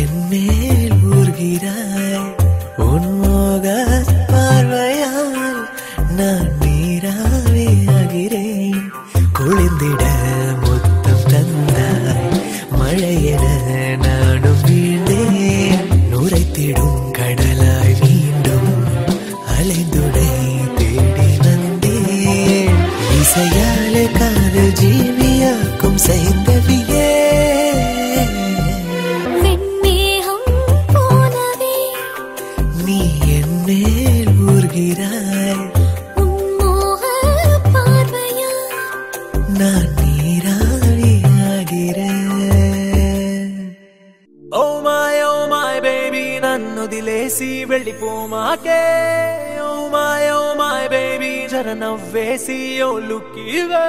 என்மேல் ஊர்கிறாய் உன்மோக பார்வையால் நான் நீராவே ஆகிறேன். குளிர்ந்திட முத்தம் தந்தாய் மழையென நானும் வீழ்ந்தேன். நுரைத்திடும் கடலாய் மீண்டும் அலைந்துடை தேடி வந்தேன். இசையாலே காதல் ஜீவியாக்கும் செய்தவியே வெண்மேகம் போலவே நீ என்மேல் ஊர்கிறாய் உன்மோக பார்வையால் நான் நீராவி ஆகிறேன். Oh my baby నన్ను దిలేసి వెళ్ళిపోమాకే. Oh my baby జర నవ్వేసి ఓ లుక్ ఇవే.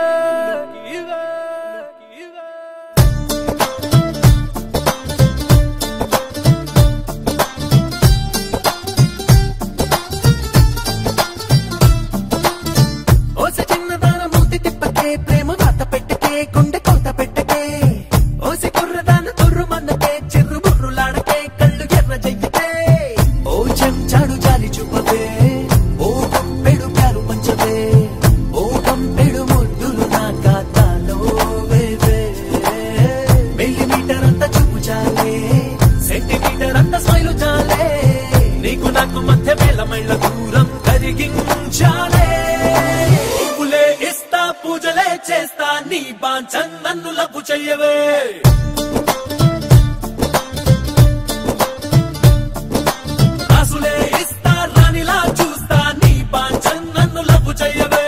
ఓసే చిన్నదాన మూతి తిప్పకే ప్రేమ వాత పెట్టకే గుండె కోత పెట్టకే. ఓసే కుర్రదాన తుర్రుమన్నకే చిర్రు బుర్రులాడకే కళ్ళు ఎర్ర చెయ్యకే. ఓ చెంచాడు జాలి చూపవే ఓ కంపెడు ప్యారు పంచవే. ఓ కంపెడు ముద్దులు నా ఖాతాలో వేవే. మిల్లీమీటర్ అంత చూపు చాలే సెంటీమీటర్ అంత స్మైలు చాలే. నీకు నాకు మధ్య వేల మైళ్ళ దూరం కరిగించాలే. పువ్వులే ఇస్తా పూజలే చేస్తా నీ బాంచన్ నన్ను లబ్బు చెయ్యవే. రాసులే ఇస్తా రానిలా చూస్తా నీ బాంచన్ నన్ను లబ్బు చెయ్యవే.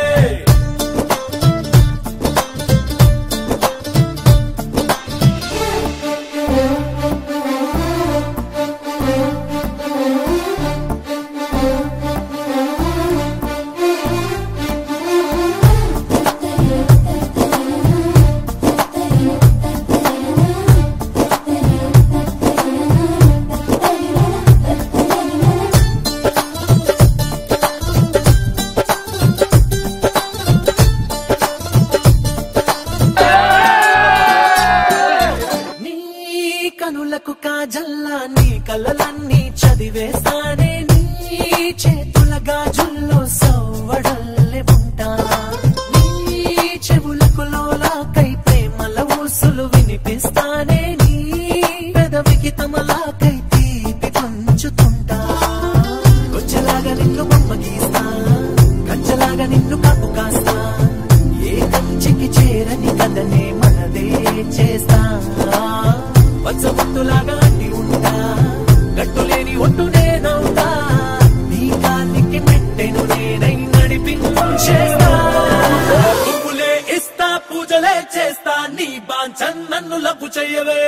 నీ కనులకు కాజల్లా నీ కలలన్నీ చదివేస్తానే. నీ చేతుల గాజుల్లో సవ్వడల్లే ఉంటా. నీ చెవులకు లోలాకై ప్రేమల ఊసులు వినిపిస్తానే. నీ పెదవికి తమలాకై తీపి పంచుతుంటా. కొచ్చలాగా నిన్ను బొమ్మ గీస్తా కంచలాగా నిన్ను కాపు కాస్తా. ఏ కంచికి చేరని కథనే మనదే చేస్తా. పచ్చబొట్టులాగా అంటి ఉంటా గట్టులేని ఒట్టు నేనవుతా. నీ కాలికి మెట్టెను నేనై నడిపించేస్తా. పువ్వులే ఇస్తా పూజలే చేస్తా నీ బాంచన్ నన్ను లబ్బు చెయ్యవే.